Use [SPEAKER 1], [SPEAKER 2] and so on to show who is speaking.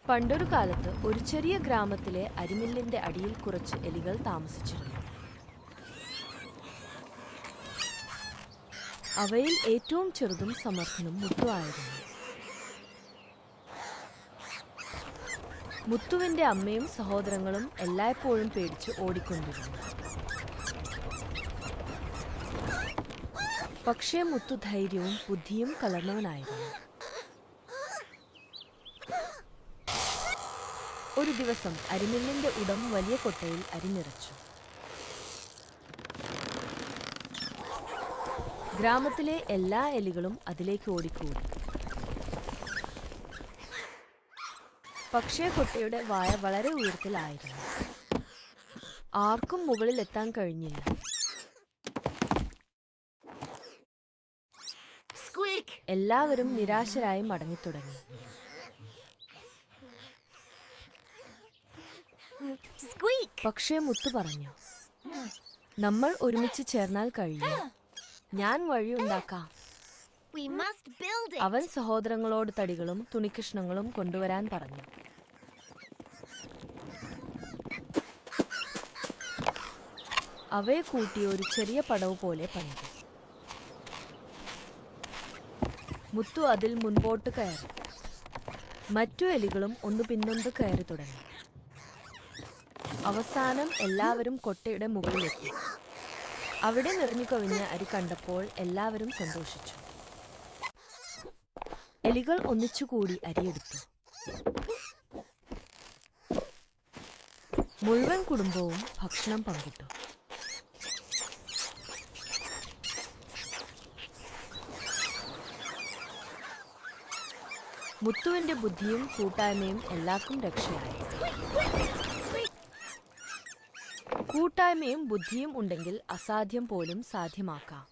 [SPEAKER 1] പണ്ടൊരു കാലത്ത് ഒരു ചെറിയ ഗ്രാമത്തിലെ അരിമില്ലിന്റെ അടിയിൽ കുറച്ച് എലികൾ താമസിച്ചിരുന്നു. അവയിൽ ഏറ്റവും ചെറുതും സമർത്ഥനും മുത്തു ആയിരുന്നു. മുത്തുവിന്റെ അമ്മയും സഹോദരങ്ങളും എല്ലായ്പ്പോഴും പേടിച്ച് ഓടിക്കൊണ്ടിരുന്നു. പക്ഷേ മുത്തു ധൈര്യവും ബുദ്ധിയും കലർന്നവനായിരുന്നു. ഒരു ദിവസം അരിമില്ലിന്റെ ഉടം വലിയ കൊട്ടയിൽ അരി നിറച്ചു. ഗ്രാമത്തിലെ എല്ലാ എലികളും അതിലേക്ക് ഓടിക്കൂടി. പക്ഷേ കൊട്ടയുടെ വായ വളരെ ഉയരത്തിലായിരുന്നു. ആർക്കും മുകളിൽ എത്താൻ കഴിഞ്ഞില്ല. എല്ലാവരും നിരാശരായി മടങ്ങിത്തുടങ്ങി. പക്ഷേ മുത്തു പറഞ്ഞു, നമ്മൾ ഒരുമിച്ച് ചേർന്നാൽ കഴിയും. ഞാൻ വഴിയുണ്ടാക്കാം. അവൻ സഹോദരങ്ങളോട് തടികളും തുണിക്കഷ്ണങ്ങളും കൊണ്ടുവരാൻ പറഞ്ഞു. അവയെ കൂട്ടി ഒരു ചെറിയ പടവ് പോലെ പണിതു. മുത്തു അതിൽ മുൻപോട്ട് കയറി. മറ്റു എലികളും ഒന്ന് പിന്നൊന്ന് കയറി തുടങ്ങി. അവസാനം എല്ലാവരും കൊട്ടയുടെ മുകളിലെത്തി. അവിടെ നിറഞ്ഞു കവിഞ്ഞ അരി കണ്ടപ്പോൾ എല്ലാവരും സന്തോഷിച്ചു. എലികൾ ഒന്നിച്ചുകൂടി അരിയെടുത്തു. മുഴുവൻ കുടുംബവും ഭക്ഷണം പങ്കിട്ടു. മുത്തുവിന്റെ ബുദ്ധിയും കൂട്ടായ്മയും എല്ലാവർക്കും രക്ഷയായി. കൂട്ടായ്മയും ബുദ്ധിയും ഉണ്ടെങ്കിൽ അസാധ്യം പോലും സാധ്യമാക്കാം.